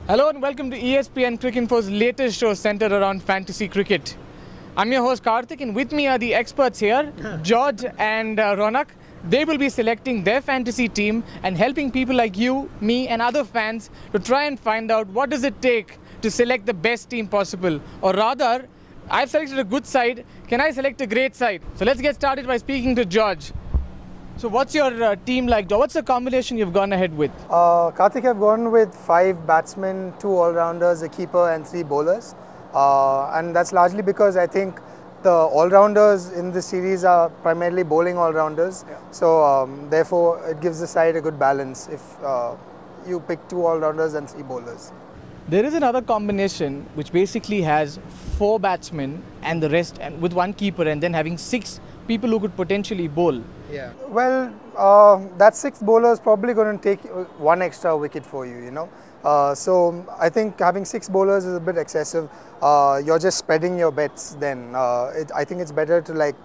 Hello and welcome to ESPNcricinfo's latest show centered around fantasy cricket. I'm your host Kartik, and with me are the experts here, George and Raunak. They will be selecting their fantasy team and helping people like you, me and other fans to try and find out what does it take to select the best team possible. Or rather, I've selected a good side, can I select a great side? So let's get started by speaking to George. So what's your team like? What's the combination you've gone ahead with? Kartik, I've gone with 5 batsmen, 2 all-rounders, a keeper and 3 bowlers. And that's largely because I think the all-rounders in the series are primarily bowling all-rounders. Yeah. So therefore it gives the side a good balance if you pick 2 all-rounders and 3 bowlers. There is another combination which basically has 4 batsmen and the rest, and with 1 keeper, and then having 6 people who could potentially bowl. Yeah. Well, that 6 bowlers probably going to take 1 extra wicket for you, you know. So I think having 6 bowlers is a bit excessive. You're just spreading your bets then. I think it's better to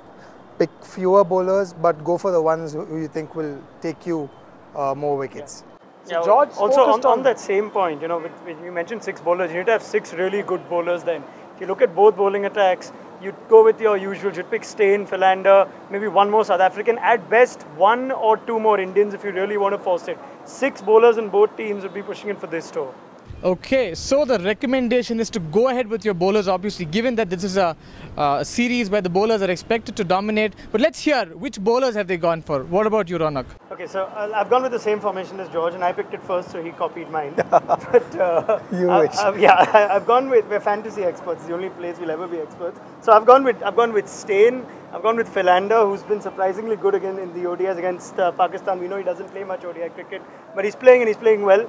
pick fewer bowlers but go for the ones who you think will take you more wickets. Yeah. So George, also on that same point, you know, when you mentioned 6 bowlers, you need to have 6 really good bowlers then. If you look at both bowling attacks, you'd go with your usual, you'd pick Steyn, Philander, maybe 1 more South African, at best 1 or 2 more Indians if you really want to force it. 6 bowlers in both teams would be pushing in for this tour. Okay, so the recommendation is to go ahead with your bowlers, obviously, given that this is a series where the bowlers are expected to dominate. But let's hear, which bowlers have they gone for? What about you, Raunak? Okay, so I've gone with the same formation as George, and I picked it first, so he copied mine. But you wish. I've gone with, we're fantasy experts, the only place we'll ever be experts. So I've gone with Steyn, I've gone with Philander, who's been surprisingly good again in the ODIs against Pakistan. We know he doesn't play much ODI cricket, but he's playing and he's playing well.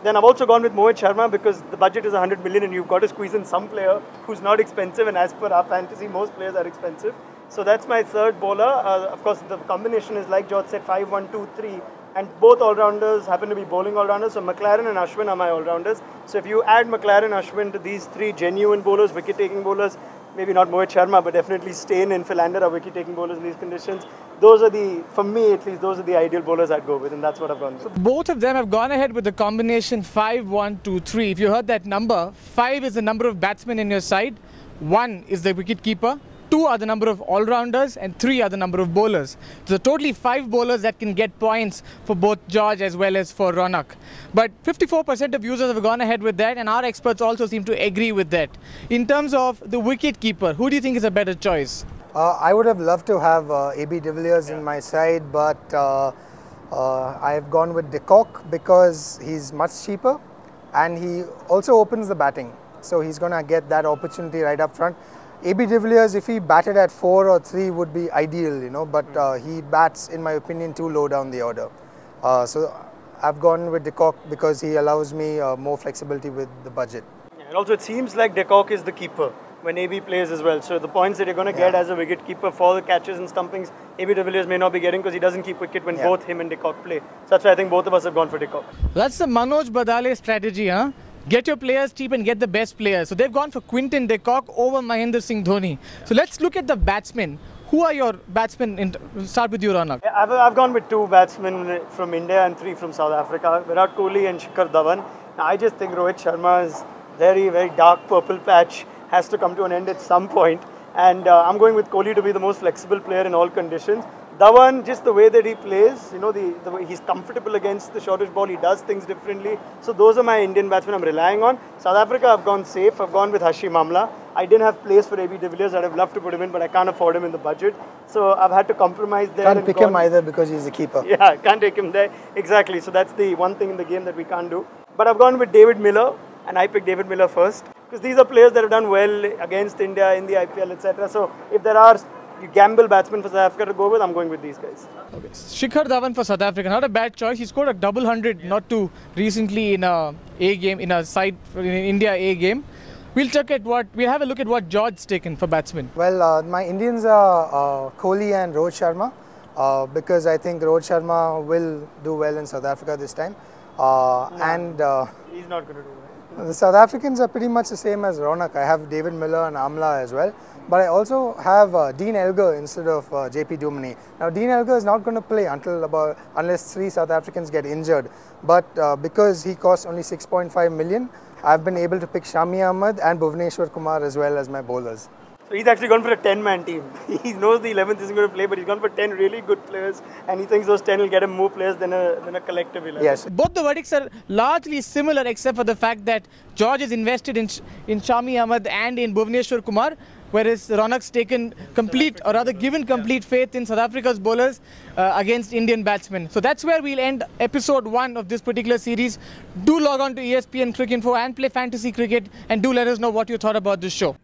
Then I've also gone with Mohit Sharma because the budget is 100 million and you've got to squeeze in some player who's not expensive, and as per our fantasy, most players are expensive. So that's my third bowler. Of course, the combination is like George said, 5, 1, 2, 3, and both all-rounders happen to be bowling all-rounders. So McLaren and Ashwin are my all-rounders. So if you add McLaren and Ashwin to these 3 genuine bowlers, wicket-taking bowlers, maybe not Mohit Sharma, but definitely Steyn and Philander are wicket-taking bowlers in these conditions. Those are for me at least, those are the ideal bowlers I'd go with, and that's what I've gone with. So both of them have gone ahead with the combination 5, 1, 2, 3. If you heard that number, 5 is the number of batsmen in your side, 1 is the wicket-keeper, 2 are the number of all-rounders, and 3 are the number of bowlers. So totally 5 bowlers that can get points for both George as well as for Raunak. But 54% of users have gone ahead with that, and our experts also seem to agree with that. In terms of the wicket-keeper, who do you think is a better choice? I would have loved to have AB de Villiers in my side, but I've gone with de Kock because he's much cheaper and he also opens the batting. So he's going to get that opportunity right up front. AB de Villiers, if he batted at 4 or 3, would be ideal, you know, but he bats, in my opinion, too low down the order. So I've gone with de Kock because he allows me more flexibility with the budget. Yeah, and also it seems like de Kock is the keeper when AB plays as well. So the points that you're going to get as a wicket keeper for the catches and stumpings, AB de Villiers may not be getting because he doesn't keep wicket when both him and de Kock play. So that's why I think both of us have gone for de Kock. That's the Manoj Badale strategy, huh? Get your players cheap and get the best players. So they've gone for Quinton de Kock over Mahendra Singh Dhoni. So let's look at the batsmen. Who are your batsmen? Start with you, Raunak. I've gone with 2 batsmen from India and 3 from South Africa, Virat Kohli and Shikhar Dhawan. Now, I just think Rohit Sharma's very, very dark purple patch has to come to an end at some point. And I'm going with Kohli to be the most flexible player in all conditions. Dhawan, just the way that he plays, you know, the way he's comfortable against the shortish ball, he does things differently. So those are my Indian batsmen I'm relying on. South Africa, I've gone safe. I've gone with Hashim Amla. I didn't have place for AB de Villiers. I'd have loved to put him in, but I can't afford him in the budget. So I've had to compromise there. Can't pick him either because he's a keeper. Yeah, can't take him there. Exactly. So that's the one thing in the game that we can't do. But I've gone with David Miller, and I picked David Miller first because these are players that have done well against India in the IPL, etc. So if there are gamble batsmen for South Africa to go with, I'm going with these guys. Okay. Shikhar Dhawan for South Africa, not a bad choice. He scored a double 100 not too recently in a game, in a side in India A game. We'll have a look at what George's taken for batsmen. Well, my Indians are Kohli and Rohit Sharma because I think Rohit Sharma will do well in South Africa this time. He's not going to do well. The South Africans are pretty much the same as Raunak. I have David Miller and Amla as well. but I also have Dean Elgar instead of JP Duminy. Now Dean Elgar is not going to play unless 3 South Africans get injured, but because he costs only 6.5 million, I've been able to pick Shami Ahmed and Bhuvneshwar Kumar as well as my bowlers. So he's actually gone for a 10-man team. He knows the 11th isn't going to play, but he's gone for 10 really good players, and he thinks those 10 will get him more players than a collective 11. Yes. Both the verdicts are largely similar, except for the fact that George is invested in Shami Ahmed and in Bhuvneshwar Kumar, whereas Raunak's taken complete, or rather given complete faith in South Africa's bowlers against Indian batsmen. So that's where we'll end episode 1 of this particular series. Do log on to ESPNcricinfo and play fantasy cricket, and do let us know what you thought about this show.